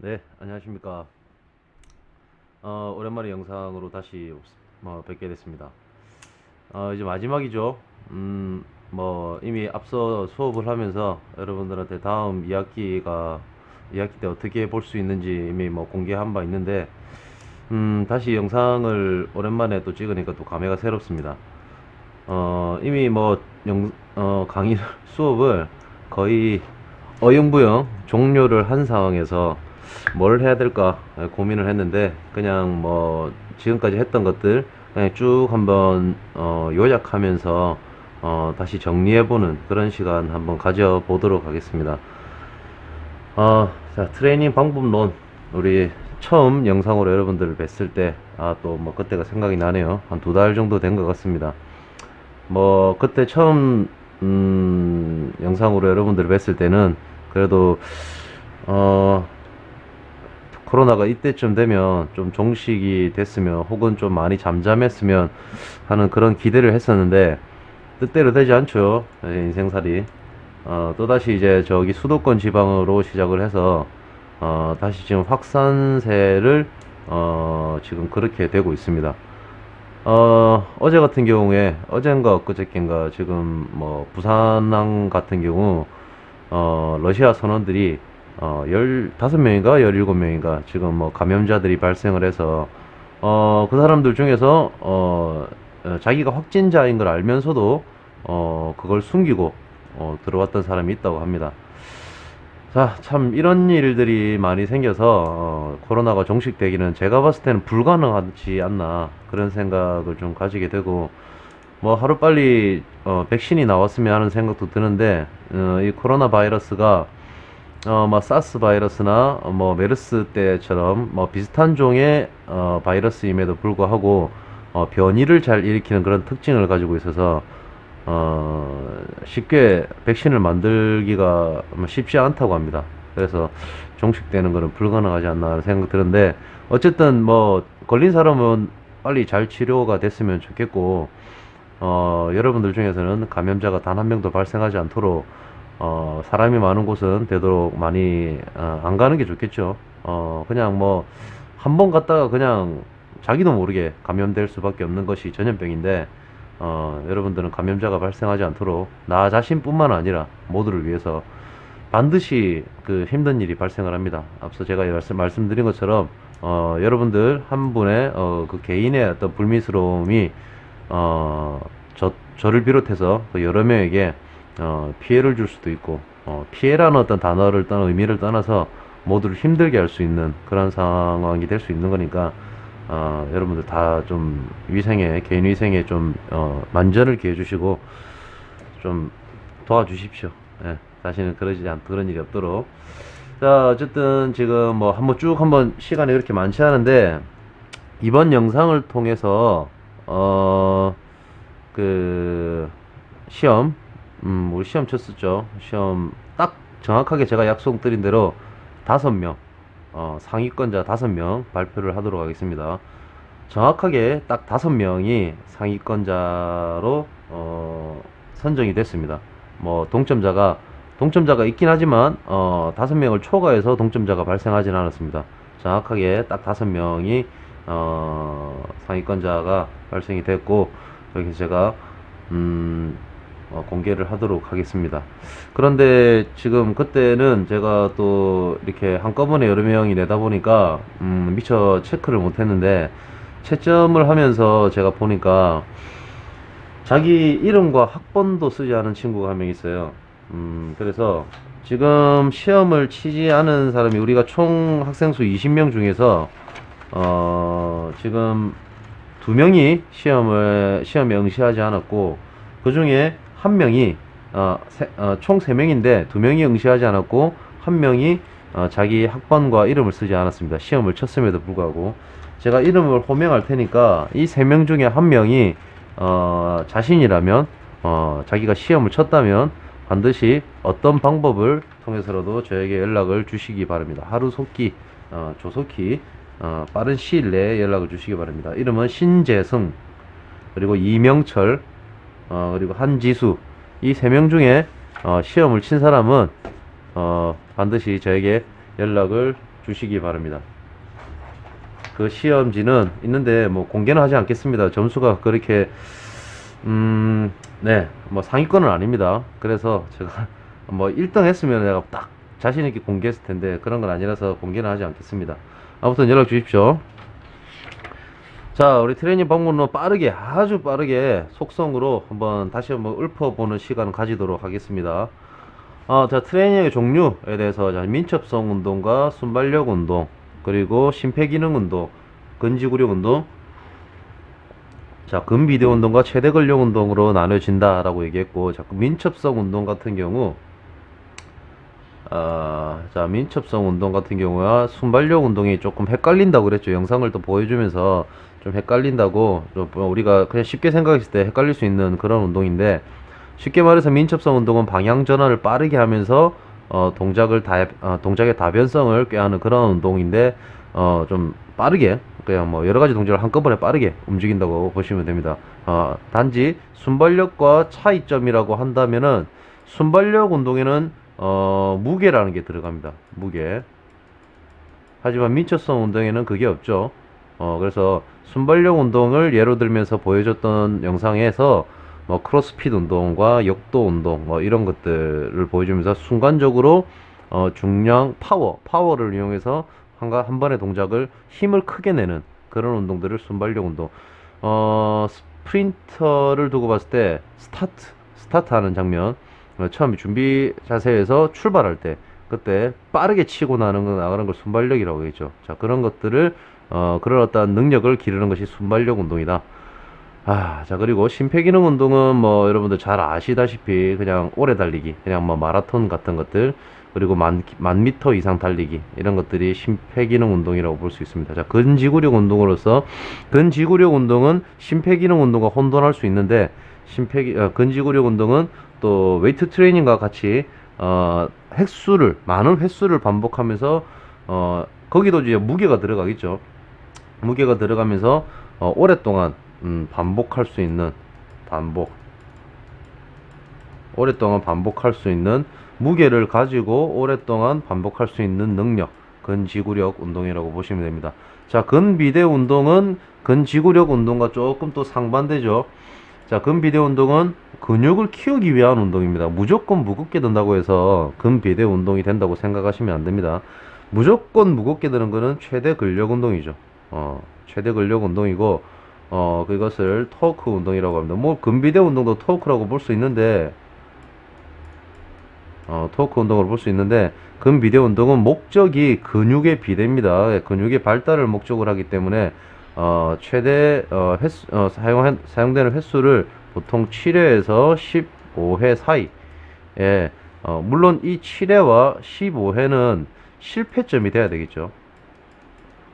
네, 안녕하십니까. 오랜만에 영상으로 다시 뵙게 됐습니다. 이제 마지막이죠. 이미 앞서 수업을 하면서 여러분들한테 다음 2학기 때 어떻게 볼 수 있는지 이미 공개한 바 있는데, 다시 영상을 오랜만에 또 찍으니까 또 감회가 새롭습니다. 이미 강의 수업을 거의 어영부영 종료를 한 상황에서 뭘 해야 될까 고민을 했는데, 그냥 지금까지 했던 것들 그냥 쭉 한번 요약하면서 다시 정리해보는 그런 시간 한번 가져보도록 하겠습니다. 자, 트레이닝 방법론, 우리 처음 영상으로 여러분들을 뵀을 때, 또 그때가 생각이 나네요. 한 2달 정도 된 것 같습니다. 그때 처음, 영상으로 여러분들을 뵀을 때는, 그래도, 어, 코로나가 이때쯤 되면 좀 종식이 됐으면, 혹은 좀 많이 잠잠했으면 하는 그런 기대를 했었는데, 뜻대로 되지 않죠. 인생살이. 또다시 이제 저기 수도권 지방으로 시작을 해서, 다시 지금 확산세를, 지금 그렇게 되고 있습니다. 어제 같은 경우에, 어젠가 엊그저께인가, 지금 부산항 같은 경우, 러시아 선원들이, 15명인가, 17명인가, 지금 감염자들이 발생을 해서, 그 사람들 중에서, 자기가 확진자인 걸 알면서도, 그걸 숨기고, 들어왔던 사람이 있다고 합니다. 자, 참 이런 일들이 많이 생겨서 코로나가 종식되기는 제가 봤을 때는 불가능하지 않나 그런 생각을 좀 가지게 되고, 하루빨리 백신이 나왔으면 하는 생각도 드는데, 이 코로나 바이러스가 사스 바이러스나 메르스 때처럼 비슷한 종의 바이러스임에도 불구하고 변이를 잘 일으키는 그런 특징을 가지고 있어서 쉽게 백신을 만들기가 쉽지 않다고 합니다. 그래서 종식되는 것은 불가능하지 않나 생각 드는데, 어쨌든 걸린 사람은 빨리 잘 치료가 됐으면 좋겠고, 여러분들 중에서는 감염자가 단 한 명도 발생하지 않도록 사람이 많은 곳은 되도록 많이 안 가는 게 좋겠죠. 그냥 한 번 갔다가 그냥 자기도 모르게 감염될 수밖에 없는 것이 전염병인데, 여러분들은 감염자가 발생하지 않도록 나 자신뿐만 아니라 모두를 위해서 반드시 그 힘든 일이 발생을 합니다. 앞서 제가 말씀드린 것처럼 여러분들 한 분의 그 개인의 어떤 불미스러움이 저를 비롯해서 또 여러 명에게 피해를 줄 수도 있고, 피해라는 어떤 단어를 의미를 떠나서 모두를 힘들게 할 수 있는 그런 상황이 될 수 있는 거니까, 여러분들 다 좀 개인 위생에 좀 만전을 기해 주시고 좀 도와주십시오. 예, 다시는 그런 일이 없도록. 자, 어쨌든 지금 한번 시간이 그렇게 많지 않은데, 이번 영상을 통해서 그 시험, 우리 시험 쳤었죠. 시험 딱 정확하게 제가 약속드린 대로 5명, 상위권자 5명 발표를 하도록 하겠습니다. 정확하게 딱 5명이 상위권자로 선정이 됐습니다. 동점자가 있긴 하지만 5명을 초과해서 동점자가 발생하진 않았습니다. 정확하게 딱 5명이 상위권자가 발생이 됐고, 그래서 제가 공개를 하도록 하겠습니다. 그런데 지금 그때는 제가 또 이렇게 한꺼번에 여러 명이 내다 보니까 미처 체크를 못 했는데, 채점을 하면서 제가 보니까 자기 이름과 학번도 쓰지 않은 친구가 한 명 있어요. 그래서 지금 시험을 치지 않은 사람이, 우리가 총 학생 수 20명 중에서 지금 2명이 시험에 응시하지 않았고, 그 중에 한 명이 총 3명인데 2명이 응시하지 않았고, 한 명이 자기 학번과 이름을 쓰지 않았습니다. 시험을 쳤음에도 불구하고. 제가 이름을 호명할 테니까 이 3명 중에 한 명이 자신이라면, 자기가 시험을 쳤다면 반드시 어떤 방법을 통해서라도 저에게 연락을 주시기 바랍니다. 하루속히, 조속히, 빠른 시일 내에 연락을 주시기 바랍니다. 이름은 신재승, 그리고 이명철, 그리고 한지수, 이 3명 중에 시험을 친 사람은 반드시 저에게 연락을 주시기 바랍니다. 그 시험지는 있는데 뭐 공개는 하지 않겠습니다. 점수가 그렇게 네, 뭐 상위권은 아닙니다. 그래서 제가 뭐 1등 했으면 내가 딱 자신 있게 공개했을 텐데 그런 건 아니라서 공개는 하지 않겠습니다. 아무튼 연락 주십시오. 자, 우리 트레이닝 방문은 빠르게, 아주 빠르게 속성으로 한번 다시 한번 읊어보는 시간을 가지도록 하겠습니다. 자, 트레이닝의 종류에 대해서, 자, 민첩성 운동과 순발력 운동, 그리고 심폐기능 운동, 근지구력 운동, 자, 근비대 운동과 최대 근력 운동으로 나눠진다라고 얘기했고, 자, 민첩성 운동 같은 경우, 자, 민첩성 운동 같은 경우야 순발력 운동이 조금 헷갈린다고 그랬죠. 영상을 또 보여주면서 좀 헷갈린다고, 좀 우리가 그냥 쉽게 생각했을 때 헷갈릴 수 있는 그런 운동인데, 쉽게 말해서 민첩성 운동은 방향 전환을 빠르게 하면서 동작의 다변성을 꾀하는 그런 운동인데, 좀 빠르게 그냥 뭐 여러 가지 동작을 한꺼번에 빠르게 움직인다고 보시면 됩니다. 단지 순발력과 차이점이라고 한다면은, 순발력 운동에는 무게라는 게 들어갑니다. 무게. 하지만 민첩성 운동에는 그게 없죠. 그래서 순발력 운동을 예로 들면서 보여줬던 영상에서 뭐 크로스핏 운동과 역도 운동 뭐 이런 것들을 보여주면서 순간적으로 중량 파워를 이용해서 한 번의 동작을 힘을 크게 내는 그런 운동들을 순발력 운동. 스프린터를 두고 봤을 때 스타트 하는 장면, 처음 준비 자세에서 출발할 때 그때 빠르게 치고 나가는 걸 순발력이라고 했죠. 자, 그런 것들을 그런 어떤 능력을 기르는 것이 순발력 운동이다. 자, 그리고 심폐기능 운동은 뭐 여러분들 잘 아시다시피 그냥 오래 달리기, 그냥 뭐 마라톤 같은 것들, 그리고 만 미터 이상 달리기, 이런 것들이 심폐기능 운동이라고 볼 수 있습니다. 자, 근지구력 운동으로서, 근지구력 운동은 심폐기능 운동과 혼돈할 수 있는데, 근지구력 운동은 또 웨이트 트레이닝과 같이 많은 횟수를 반복하면서 거기도 이제 무게가 들어가겠죠. 무게가 들어가면서 오랫동안 반복할 수 있는, 오랫동안 반복할 수 있는, 무게를 가지고 오랫동안 반복할 수 있는 능력, 근지구력 운동이라고 보시면 됩니다. 자, 근비대 운동은 근지구력 운동과 조금 또 상반되죠. 자, 근비대 운동은 근육을 키우기 위한 운동입니다. 무조건 무겁게 든다고 해서 근비대 운동이 된다고 생각하시면 안 됩니다. 무조건 무겁게 드는 거는 최대 근력 운동이죠. 최대 근력 운동이고, 그것을 토크 운동이라고 합니다. 뭐 근비대 운동도 토크라고 볼 수 있는데, 토크 운동을 볼 수 있는데, 근비대 운동은 목적이 근육의 비대입니다. 근육의 발달을 목적으로 하기 때문에 최대 사용되는 횟수를 보통 7회에서 15회 사이에, 물론 이 7회와 15회는 실패점이 돼야 되겠죠.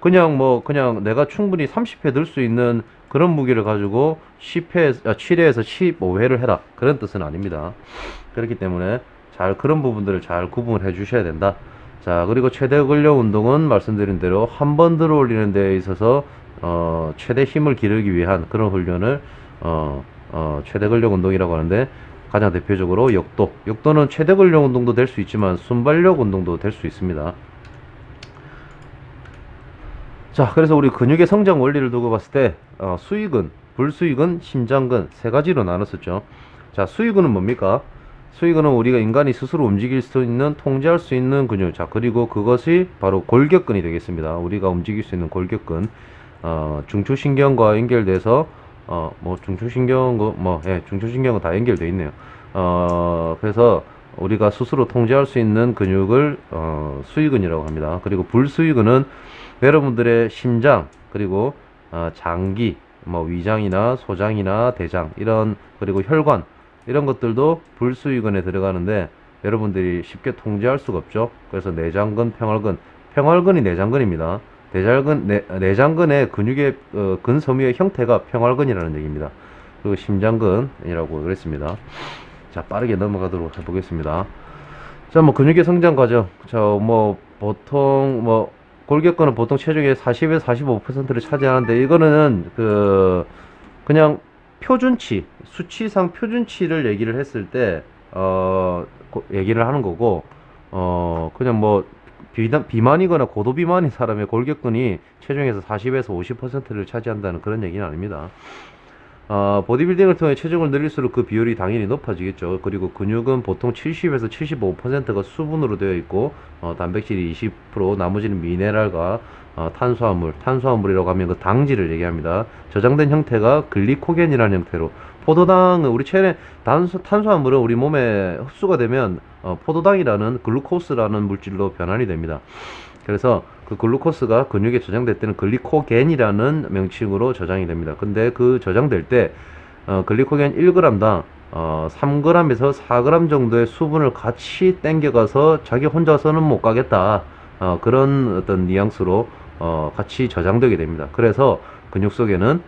그냥 내가 충분히 30회 들 수 있는 그런 무게를 가지고 7회에서 15회를 해라, 그런 뜻은 아닙니다. 그렇기 때문에 그런 부분들을 잘 구분해 주셔야 된다. 자, 그리고 최대 근력 운동은 말씀드린 대로 한 번 들어 올리는 데 있어서 최대 힘을 기르기 위한 그런 훈련을 최대 근력 운동이라고 하는데, 가장 대표적으로 역도는 최대 근력 운동도 될 수 있지만 순발력 운동도 될 수 있습니다. 자, 그래서 우리 근육의 성장 원리를 두고 봤을 때 수익은, 불수익은, 심장근 세 가지로 나눴었죠. 자, 수익은 뭡니까? 수익은 우리가 인간이 스스로 움직일 수 있는, 통제할 수 있는 근육. 자, 그리고 그것이 바로 골격근이 되겠습니다. 우리가 움직일 수 있는 골격근. 중추신경과 연결돼서 중추신경은 다 연결되어 있네요. 그래서 우리가 스스로 통제할 수 있는 근육을 수익근이라고 합니다. 그리고 불수익근은 여러분들의 심장, 그리고 장기, 뭐 위장이나 소장이나 대장, 그리고 혈관, 이런 것들도 불수익근에 들어가는데 여러분들이 쉽게 통제할 수가 없죠. 그래서 내장근, 평활근이 내장근입니다. 내장근의 근육의 근섬유의 형태가 평활근이라는 얘기입니다. 그리고 심장근이라고 그랬습니다. 자, 빠르게 넘어가도록 해보겠습니다. 자, 뭐 근육의 성장 과정. 자, 뭐 보통 골격근은 보통 체중의 40에서 45%를 차지하는데, 이거는 그냥 수치상 표준치를 얘기를 했을 때 얘기를 하는 거고, 그냥 비만이거나 고도 비만인 사람의 골격근이 체중에서 40에서 50%를 차지한다는 그런 얘기는 아닙니다. 보디빌딩을 통해 체중을 늘릴수록 그 비율이 당연히 높아지겠죠. 그리고 근육은 보통 70에서 75%가 수분으로 되어 있고, 단백질이 20%, 나머지는 미네랄과 탄수화물이라고 하면 그 당질을 얘기합니다. 저장된 형태가 글리코겐이라는 형태로, 포도당은 우리 체내 탄수화물은 우리 몸에 흡수가 되면 포도당이라는 글루코스라는 물질로 변환이 됩니다. 그래서 그 글루코스가 근육에 저장될 때는 글리코겐이라는 명칭으로 저장이 됩니다. 근데 그 저장될 때 글리코겐 1g당 3g에서 4g 정도의 수분을 같이 땡겨가서 자기 혼자서는 못 가겠다, 그런 어떤 뉘앙스로 같이 저장되게 됩니다. 그래서 근육 속에는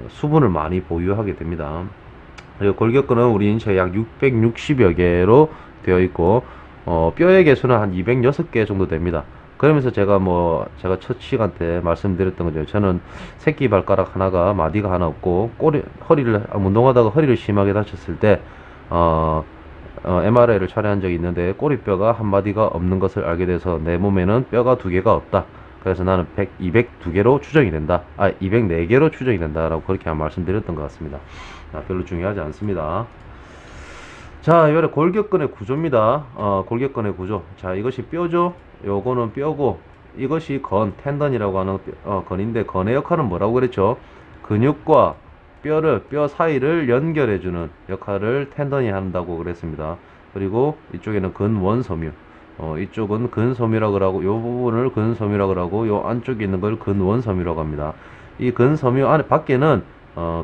수분을 많이 보유하게 됩니다. 그리고 골격근은 우리 인체에 약 660여 개로 되어 있고, 뼈의 개수는 한 206개 정도 됩니다. 그러면서 제가 첫 시간 때 말씀드렸던 거죠. 저는 새끼 발가락 하나가, 마디가 하나 없고, 운동하다가 허리를 심하게 다쳤을 때, MRI를 촬영한 적이 있는데, 꼬리뼈가 한 마디가 없는 것을 알게 돼서 내 몸에는 뼈가 두 개가 없다. 그래서 나는 202개로 추정이 된다. 204개로 추정이 된다라고 그렇게 말씀드렸던 것 같습니다. 별로 중요하지 않습니다. 자, 이번에 골격근의 구조입니다. 골격근의 구조. 자, 이것이 뼈죠. 요거는 뼈고, 이것이 텐던이라고 하는 건인데, 건의 역할은 뭐라고 그랬죠? 근육과 뼈 사이를 연결해주는 역할을 텐던이 한다고 그랬습니다. 그리고 이쪽에는 근원섬유. 이쪽은 근섬유라고 하고, 요 부분을 근섬유라고 하고, 요 안쪽에 있는 걸 근원섬유라고 합니다. 이 근섬유 안에, 밖에는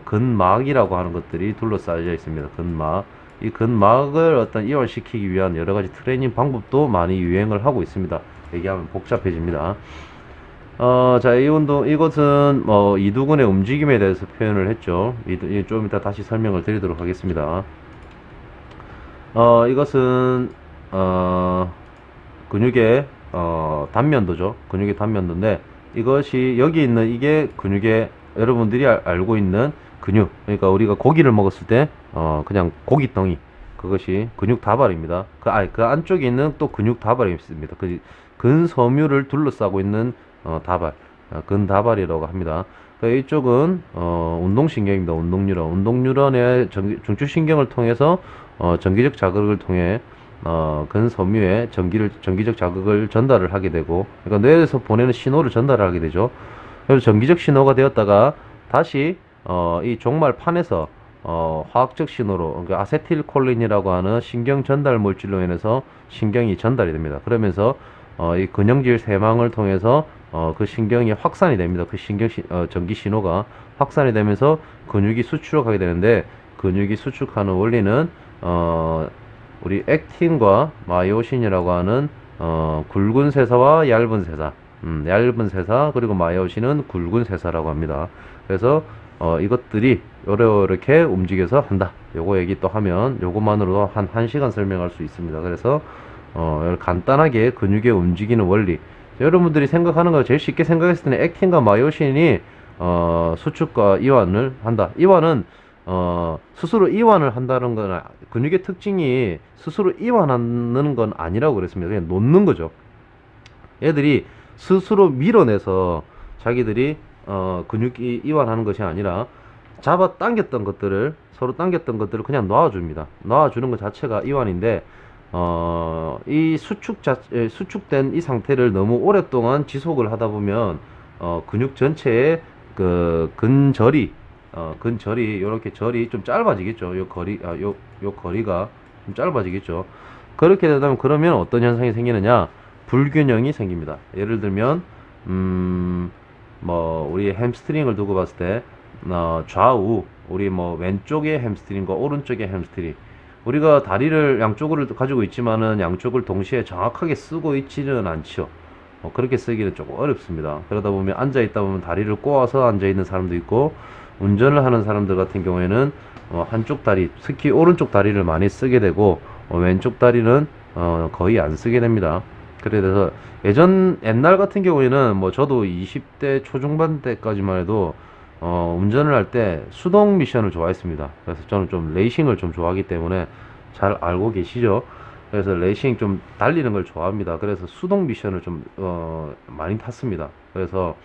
근막이라고 하는 것들이 둘러싸여 있습니다. 근막. 이 근막을 이완시키기 위한 여러 가지 트레이닝 방법도 많이 유행을 하고 있습니다. 얘기하면 복잡해집니다. 자, 이것은 이두근의 움직임에 대해서 표현을 했죠. 좀 이따 다시 설명을 드리도록 하겠습니다. 이것은 근육의 단면도죠. 근육의 단면도인데, 이것이 여기 있는 이게 근육의, 여러분들이 알고 있는 근육, 그러니까 우리가 고기를 먹었을 때 그냥 고기덩이, 그것이 근육 다발입니다. 그 안쪽에 있는 또 근육 다발이 있습니다. 그 근섬유를 둘러싸고 있는 다발, 근다발이라고 합니다. 이쪽은 운동신경입니다. 운동뉴런의 중추신경을 통해서 전기적 자극을 통해 근섬유에 전기적 자극을 전달을 하게 되고, 그러니까 뇌에서 보내는 신호를 전달하게 되죠. 그래서 전기적 신호가 되었다가 다시 이 종말판에서 화학적 신호로, 그러니까 아세틸콜린이라고 하는 신경 전달 물질로 인해서 신경이 전달이 됩니다. 그러면서 이 근형질 세망을 통해서 그 신경이 확산이 됩니다. 그 전기 신호가 확산이 되면서 근육이 수축하게 되는데, 근육이 수축하는 원리는 우리 액틴과 마이오신이라고 하는 굵은 세사와 얇은 세사, 얇은 세사, 그리고 마이오신은 굵은 세사라고 합니다. 그래서 이것들이 이렇게 움직여서 한다. 요거 얘기 또 하면 요것만으로도 한 1시간 설명할 수 있습니다. 그래서 간단하게 근육의 움직이는 원리, 여러분들이 생각하는 거 제일 쉽게 생각했을 때는 액틴과 마이오신이 수축과 이완을 한다. 이완은 스스로 이완을 한다는 건, 근육의 특징이 스스로 이완하는 건 아니라고 그랬습니다. 그냥 놓는 거죠. 얘들이 스스로 밀어내서 자기들이 근육이 이완하는 것이 아니라, 서로 당겼던 것들을 그냥 놔줍니다. 놔주는 것 자체가 이완인데, 이 수축된 이 상태를 너무 오랫동안 지속을 하다 보면 근육 전체의 그 근절이 요렇게 절이 좀 짧아지겠죠. 요 거리가 좀 짧아지겠죠. 그렇게 되면, 그러면 어떤 현상이 생기느냐? 불균형이 생깁니다. 예를 들면 우리 햄스트링을 두고 봤을 때 좌우, 우리 왼쪽의 햄스트링과 오른쪽의 햄스트링, 우리가 다리를 양쪽을 가지고 있지만은 양쪽을 동시에 정확하게 쓰고 있지는 않죠. 그렇게 쓰기는 조금 어렵습니다. 그러다 보면 앉아 있다 보면 다리를 꼬아서 앉아 있는 사람도 있고, 운전을 하는 사람들 같은 경우에는 한쪽 다리, 특히 오른쪽 다리를 많이 쓰게 되고, 왼쪽 다리는 거의 안 쓰게 됩니다. 그래서 옛날 같은 경우에는 저도 20대 초중반 때까지만 해도 운전을 할 때 수동 미션을 좋아했습니다. 그래서 저는 좀 레이싱을 좀 좋아하기 때문에 잘 알고 계시죠? 그래서 레이싱 좀 달리는 걸 좋아합니다. 그래서 수동 미션을 좀 많이 탔습니다. 그래서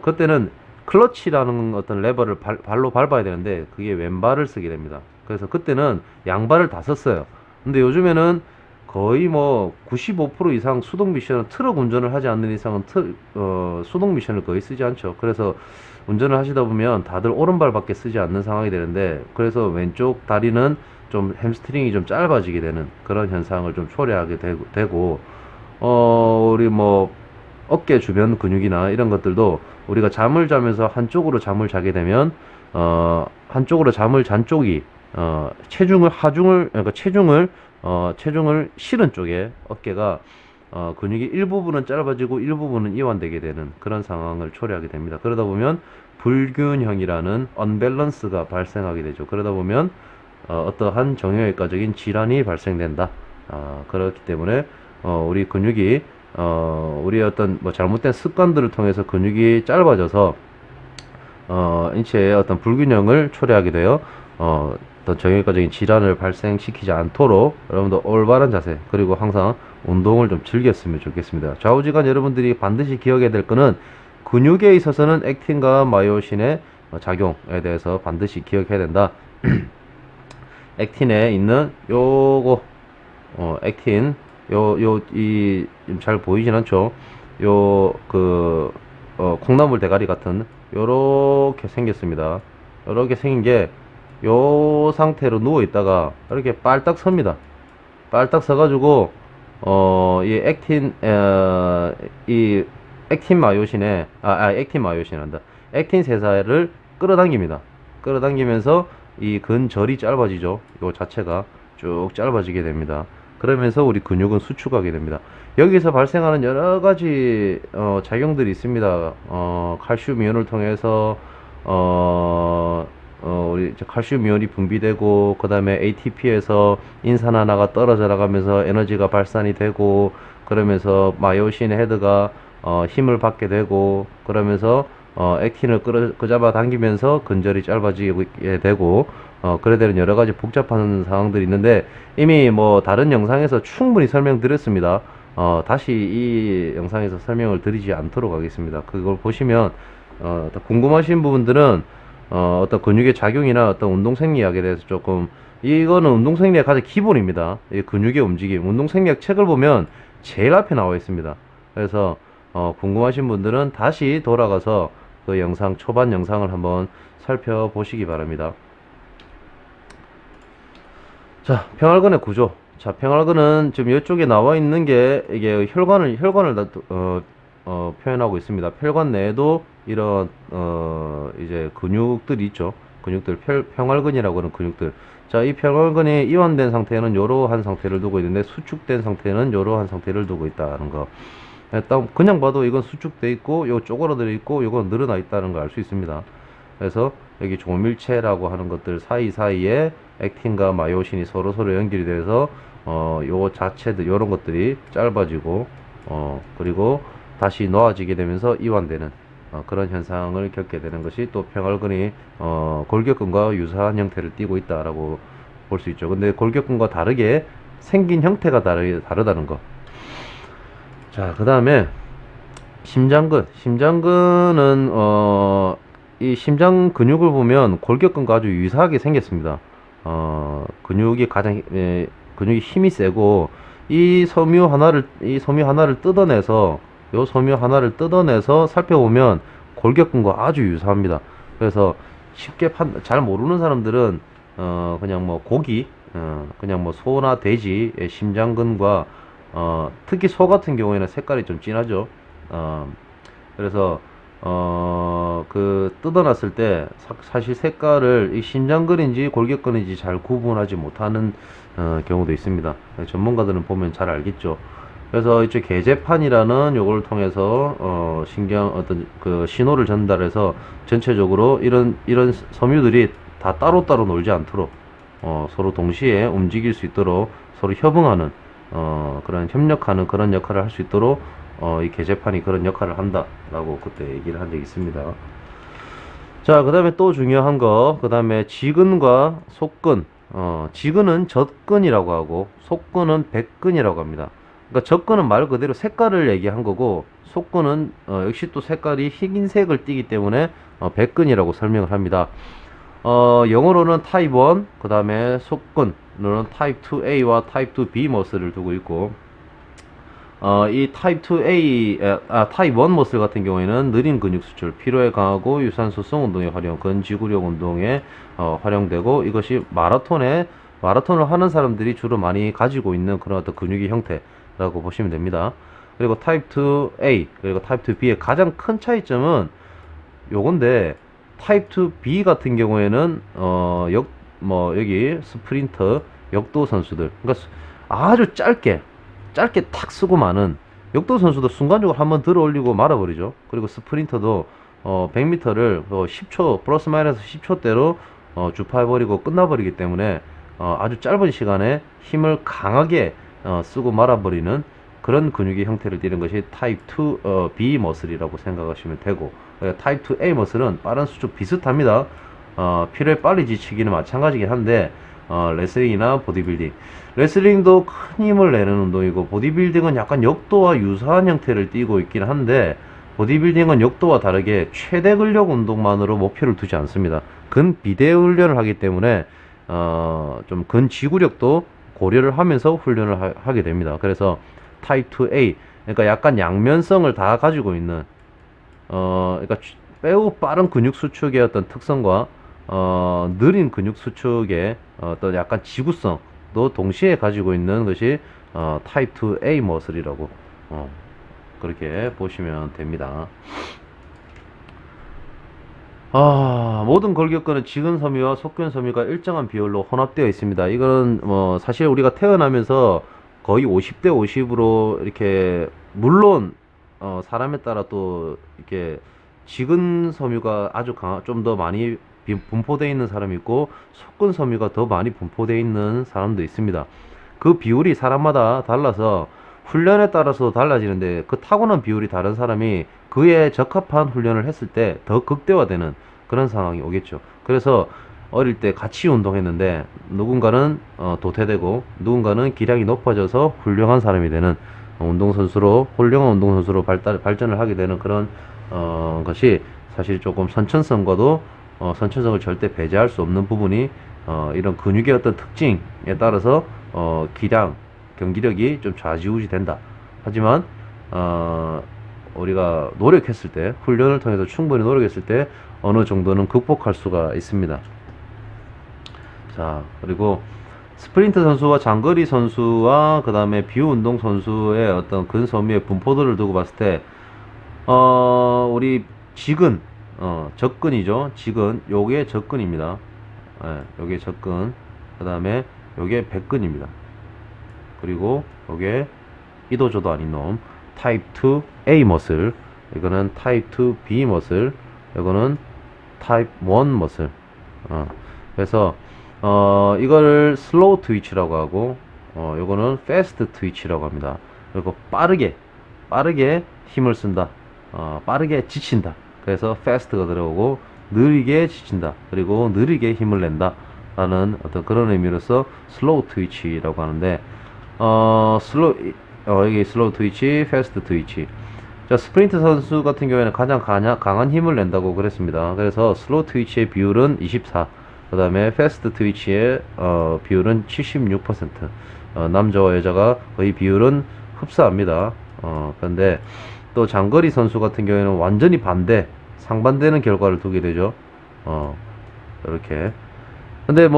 그때는 클러치라는 어떤 레버를 발로 밟아야 되는데 그게 왼발을 쓰게 됩니다. 그래서 그때는 양발을 다 썼어요. 근데 요즘에는 거의 뭐 95% 이상 수동 미션은, 트럭 운전을 하지 않는 이상은 수동 미션을 거의 쓰지 않죠. 그래서 운전을 하시다 보면 다들 오른발밖에 쓰지 않는 상황이 되는데, 그래서 왼쪽 다리는 좀 햄스트링이 좀 짧아지게 되는 그런 현상을 좀 초래하게 되고, 우리 뭐 어깨 주변 근육이나 이런 것들도 우리가 잠을 자면서 한쪽으로 잠을 자게 되면 한쪽으로 잠을 잔 쪽이 그러니까 체중을 실은 쪽에 어깨가 근육이 일부분은 짧아지고 일부분은 이완되게 되는 그런 상황을 초래하게 됩니다. 그러다 보면 불균형이라는 언밸런스가 발생하게 되죠. 그러다 보면 어떠한 정형외과적인 질환이 발생된다. 그렇기 때문에 우리 근육이 우리의 어떤 뭐 잘못된 습관들을 통해서 근육이 짧아져서 인체의 어떤 불균형을 초래하게 되어 어떤 정형외과적인 질환을 발생시키지 않도록 여러분도 올바른 자세, 그리고 항상 운동을 좀 즐겼으면 좋겠습니다. 좌우지간 여러분들이 반드시 기억해야 될 거는, 근육에 있어서는 액틴과 마이오신의 작용에 대해서 반드시 기억해야 된다. 액틴에 있는 요거 액틴, 잘 보이진 않죠? 콩나물 대가리 같은 요렇게 생겼습니다. 요렇게 생긴 게 요 상태로 누워 있다가 이렇게 빨딱 섭니다. 빨딱 서가지고 이 액틴 마요신에 액틴 마요신 한다. 액틴 세사를 끌어당깁니다. 끌어당기면서 이 근절이 짧아지죠. 요 자체가 쭉 짧아지게 됩니다. 그러면서 우리 근육은 수축하게 됩니다. 여기서 발생하는 여러 가지 작용들이 있습니다. 칼슘 이온을 통해서 우리 칼슘 이온이 분비되고, 그 다음에 ATP에서 인산화가 떨어져 나가면서 에너지가 발산이 되고, 그러면서 마이오신 헤드가 힘을 받게 되고, 그러면서 액틴을 끌어잡아 당기면서 근절이 짧아지게 되고, 그래 되는 여러 가지 복잡한 상황들이 있는데, 이미 뭐 다른 영상에서 충분히 설명드렸습니다. 다시 이 영상에서 설명을 드리지 않도록 하겠습니다. 그걸 보시면 궁금하신 부분들은 어떤 근육의 작용이나 어떤 운동생리학에 대해서 조금, 이거는 운동생리학 가장 기본입니다. 이 근육의 움직임, 운동생리학 책을 보면 제일 앞에 나와 있습니다. 그래서 궁금하신 분들은 다시 돌아가서 그 영상, 초반 영상을 한번 살펴보시기 바랍니다. 자, 평활근의 구조. 자, 평활근은 지금 이쪽에 나와 있는 게 이게 혈관을 표현하고 있습니다. 혈관 내에도 이런 이제 근육들이 있죠. 근육들, 평활근이라고 하는 근육들. 자, 이 평활근이 이완된 상태는 이러한 상태를 두고 있는데, 수축된 상태는 이러한 상태를 두고 있다는 거. 일단 그냥 봐도 이건 수축돼 있고, 요 쪼그라들어 있고, 요건 늘어나 있다는 걸 알 수 있습니다. 그래서 여기 조밀체라고 하는 것들 사이사이에 액틴과 마이오신이 서로 연결이 돼서 요 자체들, 요런 것들이 짧아지고 그리고 다시 놓아지게 되면서 이완되는 그런 현상을 겪게 되는 것이, 또 평활근이 골격근과 유사한 형태를 띠고 있다라고 볼 수 있죠. 근데 골격근과 다르게 생긴 형태가 다르다는 거. 자, 그 다음에 심장근은 이 심장 근육을 보면 골격근과 아주 유사하게 생겼습니다. 근육이 근육이 힘이 세고, 이 섬유 하나를 뜯어내서, 요 섬유 하나를 뜯어내서 살펴보면 골격근과 아주 유사합니다. 그래서 쉽게 잘 모르는 사람들은 그냥 뭐 고기, 그냥 뭐 소나 돼지의 심장근과 특히 소 같은 경우에는 색깔이 좀 진하죠. 그래서 뜯어놨을 때 사실 색깔을 이 심장근인지 골격근인지 잘 구분하지 못하는 경우도 있습니다. 전문가들은 보면 잘 알겠죠. 그래서 이제 계제판이라는 요걸 통해서 어떤 신호를 전달해서 전체적으로 이런 섬유들이 다 따로따로 놀지 않도록 서로 동시에 움직일 수 있도록, 서로 협응하는 그런 협력하는 그런 역할을 할 수 있도록 이 계제판이 그런 역할을 한다라고 그때 얘기를 한 적이 있습니다. 자, 그 다음에 또 중요한 거, 그 다음에 지근과 속근. 지근은 젖근이라고 하고 속근은 백근이라고 합니다. 그러니까 젖근은 말 그대로 색깔을 얘기한 거고 속근은 역시 또 색깔이 흰색을 띠기 때문에 백근이라고 설명을 합니다. 영어로는 타입 1, 그 다음에 속근으로는 타입 2A와 타입 2B 머슬을 두고 있고, 이 타입 2A, 타입 1 머슬 같은 경우에는 느린 근육 수출, 피로에 강하고 유산소성 운동에 활용, 근지구력 운동에 활용되고, 이것이 마라톤을 하는 사람들이 주로 많이 가지고 있는 그런 어떤 근육의 형태라고 보시면 됩니다. 그리고 타입 2A, 그리고 타입 2B의 가장 큰 차이점은 요건데, 타입 2B 같은 경우에는 여기 스프린터 역도 선수들, 그러니까 아주 짧게 탁 쓰고 마는 역도 선수도 순간적으로 한번 들어 올리고 말아버리죠. 그리고 스프린터도 100m를 10초 플러스 마이너스 10초대로 주파해버리고 끝나버리기 때문에 아주 짧은 시간에 힘을 강하게 쓰고 말아버리는 그런 근육의 형태를 띠는 것이 타입 2 B 머슬이라고 생각하시면 되고, 타입 2 A 머슬은 빠른 수축 비슷합니다. 필요에 빨리 지치기는 마찬가지긴 한데, 레슬링이나 보디빌딩, 레슬링도 큰 힘을 내는 운동이고 보디빌딩은 약간 역도와 유사한 형태를 띠고 있긴 한데, 보디빌딩은 역도와 다르게 최대 근력 운동만으로 목표를 두지 않습니다. 근비대 훈련을 하기 때문에 좀 근지구력도 고려를 하면서 훈련을 하게 됩니다. 그래서 타입 2A, 그러니까 약간 양면성을 다 가지고 있는, 그러니까 매우 빠른 근육 수축의 어떤 특성과 느린 근육 수축의 어떤 약간 지구성도 동시에 가지고 있는 것이 타입 2A 머슬이라고 그렇게 보시면 됩니다. 모든 골격근은 지근섬유와 속근섬유가 일정한 비율로 혼합되어 있습니다. 이거는 사실 우리가 태어나면서 거의 50대 50으로 이렇게, 물론 사람에 따라 또 이렇게 지근섬유가 아주 좀 더 많이 분포되어 있는 사람이 있고 속근섬유가 더 많이 분포되어 있는 사람도 있습니다. 그 비율이 사람마다 달라서 훈련에 따라서 달라지는데, 그 타고난 비율이 다른 사람이 그에 적합한 훈련을 했을 때 더 극대화되는 그런 상황이 오겠죠. 그래서 어릴 때 같이 운동했는데 누군가는 도태되고 누군가는 기량이 높아져서 훌륭한 사람이 되는 훌륭한 운동선수로 발전을 하게 되는 그런 것이 사실 조금 선천성을 절대 배제할 수 없는 부분이, 이런 근육의 어떤 특징에 따라서 기량, 경기력이 좀 좌지우지 된다. 하지만 우리가 노력했을 때, 훈련을 통해서 충분히 노력했을 때 어느 정도는 극복할 수가 있습니다. 자, 그리고 스프린트 선수와 장거리 선수와 그 다음에 비운동 선수의 어떤 근섬유의 분포도를 두고 봤을 때, 우리 접근이죠. 요게 접근입니다. 요게 접근. 그 다음에 요게 백근입니다. 그리고 요게 이도저도 아닌 놈, 타입 2A 머슬. 이거는 타입 2B 머슬. 이거는 타입 1 머슬. 그래서 이거를 슬로우 트위치라고 하고, 요거는 패스트 트위치라고 합니다. 그리고 빠르게 힘을 쓴다, 빠르게 지친다. 그래서 패스트가 들어오고, 느리게 지친다, 그리고 느리게 힘을 낸다 라는 어떤 그런 의미로서 슬로우 트위치라고 하는데, 여기 슬로우 트위치, 패스트 트위치. 자, 스프린트 선수 같은 경우에는 가장 강한 힘을 낸다고 그랬습니다. 그래서 슬로우 트위치의 비율은 24, 그 다음에 패스트 트위치의 비율은 76%. 남자와 여자가 거의 비율은 흡사합니다. 그런데 또 장거리 선수 같은 경우에는 완전히 상반되는 결과를 두게 되죠. 이렇게. 근데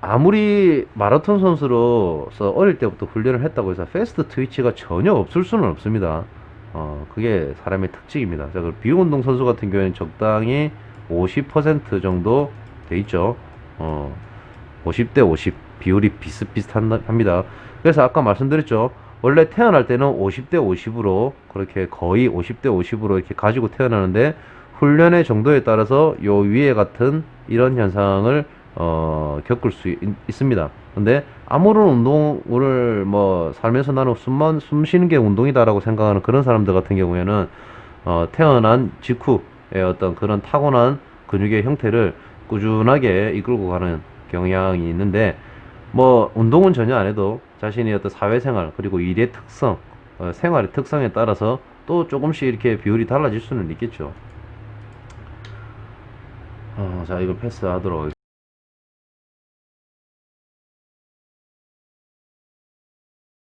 아무리 마라톤 선수로서 어릴 때부터 훈련을 했다고 해서 패스트 트위치가 전혀 없을 수는 없습니다. 그게 사람의 특징입니다. 자, 비운동 선수 같은 경우에는 적당히 50% 정도 돼 있죠. 50대 50 비율이 비슷비슷합니다. 그래서 아까 말씀드렸죠. 원래 태어날 때는 50대 50으로 그렇게 거의 50대 50으로 이렇게 가지고 태어나는데, 훈련의 정도에 따라서 요 위에 같은 이런 현상을 겪을 수 있습니다. 근데 아무런 운동을 살면서 나는 숨 쉬는 게 운동이다라고 생각하는 그런 사람들 같은 경우에는 태어난 직후에 어떤 그런 타고난 근육의 형태를 꾸준하게 이끌고 가는 경향이 있는데, 뭐 운동은 전혀 안 해도 자신의 어떤 사회생활 그리고 일의 특성, 생활의 특성에 따라서 또 조금씩 이렇게 비율이 달라질 수는 있겠죠. 자, 이거 패스하도록 하겠습니다.